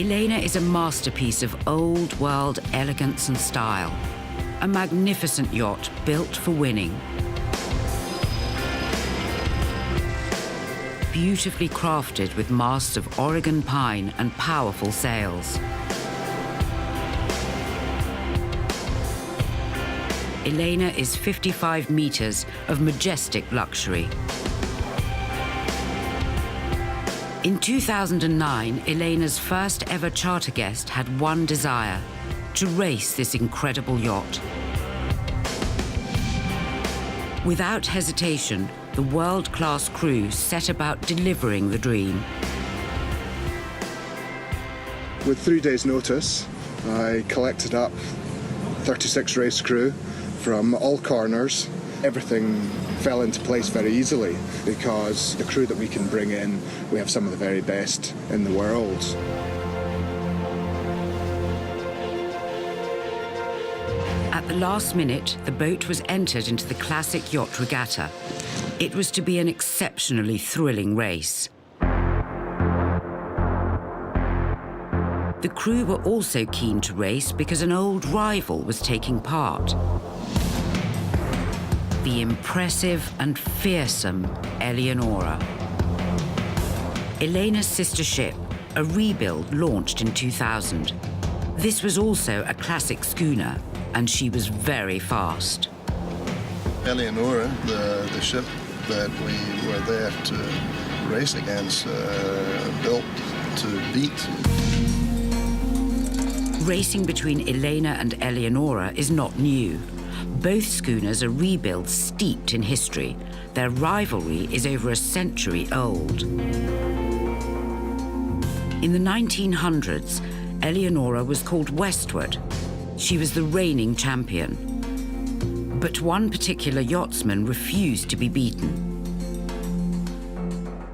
ELENA is a masterpiece of old-world elegance and style. A magnificent yacht built for winning. Beautifully crafted with masts of Oregon pine and powerful sails. ELENA is 55 meters of majestic luxury. In 2009, ELENA's first ever charter guest had one desire: to race this incredible yacht. Without hesitation, the world-class crew set about delivering the dream. With 3 days' notice, I collected up 36 race crew from all corners. Everything fell into place very easily because the crew that we can bring in, we have some of the very best in the world. At the last minute, the boat was entered into the classic yacht regatta. It was to be an exceptionally thrilling race. The crew were also keen to race because an old rival was taking part. The impressive and fearsome Eleonora. ELENA's sister ship, a rebuild launched in 2000. This was also a classic schooner, and she was very fast. Eleonora, the ship that we were there to race against, built to beat. Racing between ELENA and Eleonora is not new. Both schooners are rebuilds steeped in history. Their rivalry is over a century old. In the 1900s, Eleonora was called Westward. She was the reigning champion. But one particular yachtsman refused to be beaten.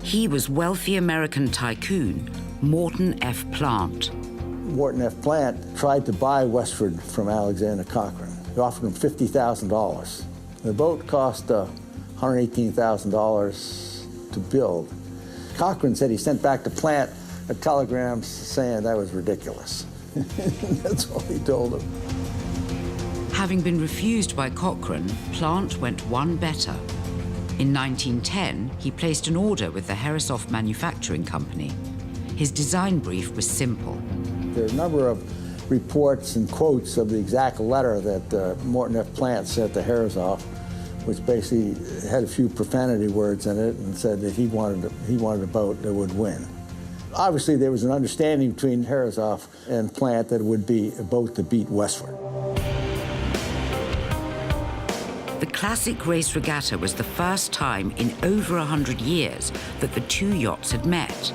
He was wealthy American tycoon Morton F. Plant. Morton F. Plant tried to buy Westward from Alexander Cochrane. He offered him $50,000. The boat cost $118,000 to build. Cochrane said he sent back to Plant a telegram saying that was ridiculous. That's all he told him. Having been refused by Cochrane, Plant went one better. In 1910, he placed an order with the Harrisoff Manufacturing Company. His design brief was simple. There are a number of reports and quotes of the exact letter that Morton F. Plant sent to Harrisoff, which basically had a few profanity words in it and said that he wanted a boat that would win. Obviously, there was an understanding between Harrisoff and Plant that it would be a boat to beat Westward. The classic race regatta was the first time in over 100 years that the two yachts had met.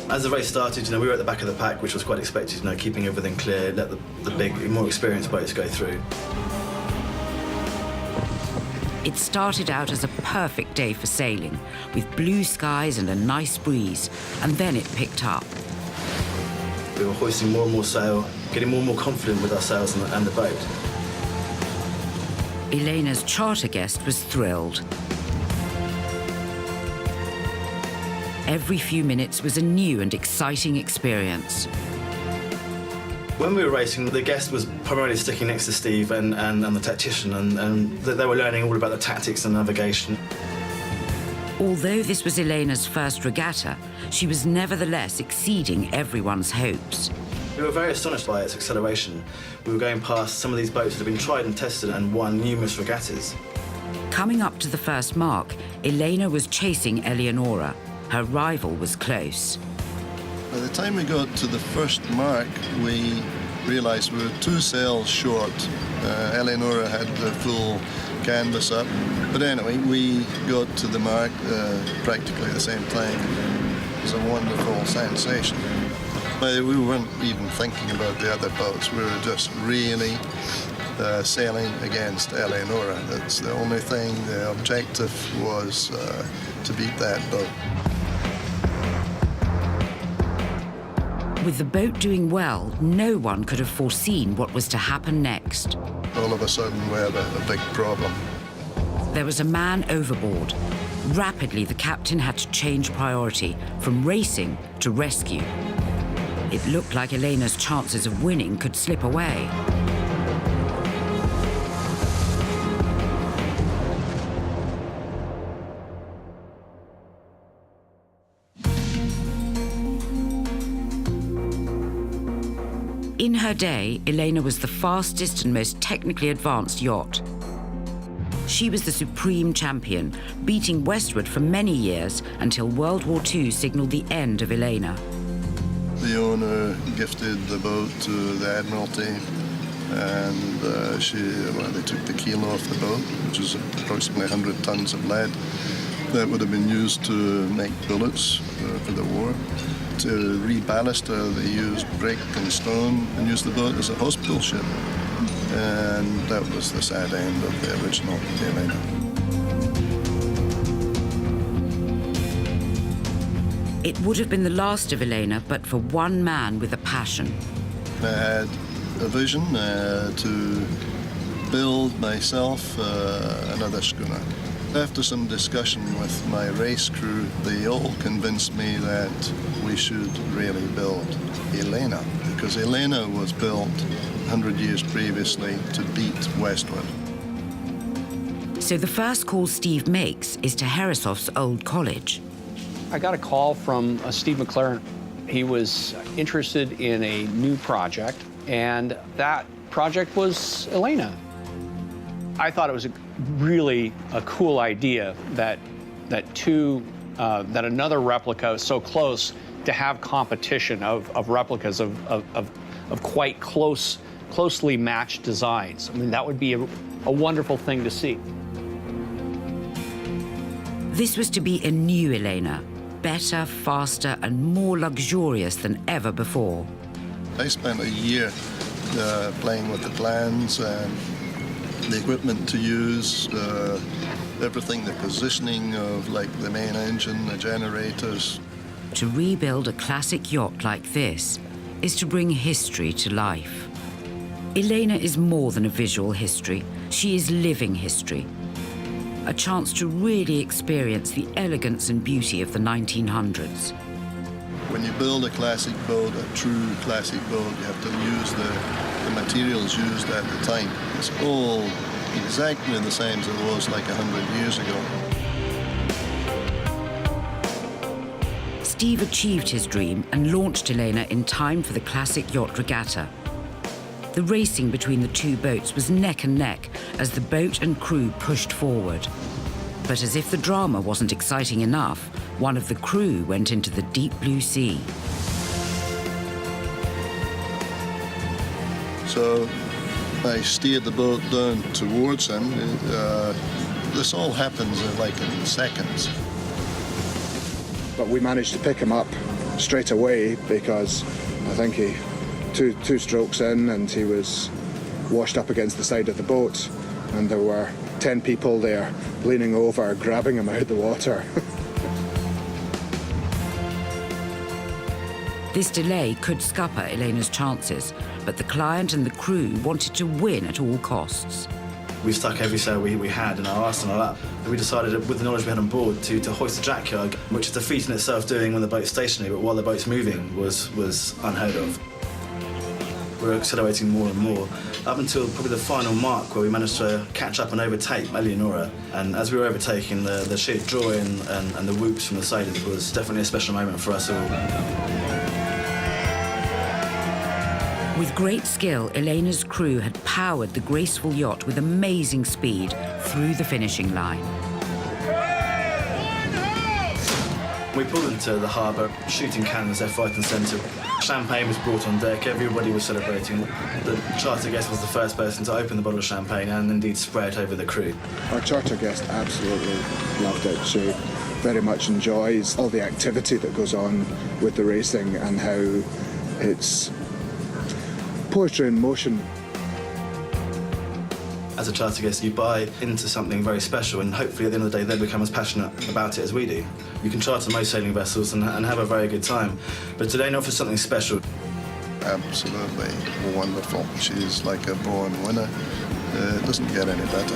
As the race started, we were at the back of the pack, which was quite expected, keeping everything clear, let the big, more experienced boats go through. It started out as a perfect day for sailing, with blue skies and a nice breeze, and then it picked up. We were hoisting more and more sail, getting more and more confident with our sails and the boat. ELENA's charter guest was thrilled. Every few minutes was a new and exciting experience. When we were racing, the guest was primarily sticking next to Steve and the tactician, and they were learning all about the tactics and navigation. Although this was ELENA's first regatta, she was nevertheless exceeding everyone's hopes. We were very astonished by its acceleration. We were going past some of these boats that had been tried and tested and won numerous regattas. Coming up to the first mark, ELENA was chasing Eleonora. Her rival was close. By the time we got to the first mark, we realized we were 2 sails short. Eleonora had the full canvas up. But anyway, we got to the mark practically at the same time. It was a wonderful sensation. We weren't even thinking about the other boats. We were just really sailing against Eleonora. That's the only thing. The objective was to beat that boat. With the boat doing well, no one could have foreseen what was to happen next. All of a sudden, we had a big problem. There was a man overboard. Rapidly, the captain had to change priority from racing to rescue. It looked like ELENA's chances of winning could slip away. In her day, ELENA was the fastest and most technically advanced yacht. She was the supreme champion, beating westward for many years until World War II signaled the end of ELENA. The owner gifted the boat to the Admiralty, and they took the keel off the boat, which is approximately 100 tons of lead. That would have been used to make bullets for the war. To reballast her, they used brick and stone and used the boat as a hospital ship. And that was the sad end of the original ELENA. It would have been the last of ELENA, but for one man with a passion. I had a vision to build myself another schooner. After some discussion with my race crew, they all convinced me that we should really build ELENA, because ELENA was built 100 years previously to beat westward. So the first call Steve makes is to Harrisov's old college. I got a call from Steve McLaren. He was interested in a new project, and that project was ELENA. I thought it was really a cool idea that another replica so close to have competition of replicas of quite closely matched designs. I mean, that would be a wonderful thing to see. This was to be a new ELENA, better, faster, and more luxurious than ever before. I spent a year playing with the plans and the equipment to use, everything, the positioning of like the main engine, the generators. To rebuild a classic yacht like this is to bring history to life. ELENA is more than a visual history. She is living history. A chance to really experience the elegance and beauty of the 1900s. When you build a classic boat, a true classic boat, you have to use the materials used at the time. It's all exactly the same as it was like 100 years ago. Steve achieved his dream and launched ELENA in time for the classic yacht regatta. The racing between the two boats was neck and neck as the boat and crew pushed forward. But as if the drama wasn't exciting enough, one of the crew went into the deep blue sea. So I steered the boat down towards him. This all happens in seconds. But we managed to pick him up straight away because I think he two strokes in and he was washed up against the side of the boat, and there were 10 people there leaning over, grabbing him out of the water. This delay could scupper ELENA's chances, but the client and the crew wanted to win at all costs. We stuck every sail we had in our arsenal up. We decided, with the knowledge we had on board, to hoist the jackyard, which is a feat in itself doing when the boat's stationary, but while the boat's moving was unheard of. We were accelerating more and more, up until probably the final mark where we managed to catch up and overtake Eleonora. And as we were overtaking, the sheer joy and the whoops from the sailors was definitely a special moment for us all. With great skill, ELENA's crew had powered the graceful yacht with amazing speed through the finishing line. We pulled into the harbour, shooting cannons left, right and centre. Champagne was brought on deck, everybody was celebrating. The charter guest was the first person to open the bottle of champagne and indeed spray it over the crew. Our charter guest absolutely loved it. She very much enjoys all the activity that goes on with the racing and how it's poetry in motion. As a charter guest, you buy into something very special, and hopefully at the end of the day they become as passionate about it as we do. You can charter most sailing vessels and have a very good time, but today offers something special. Absolutely wonderful. She's like a born winner. It doesn't get any better.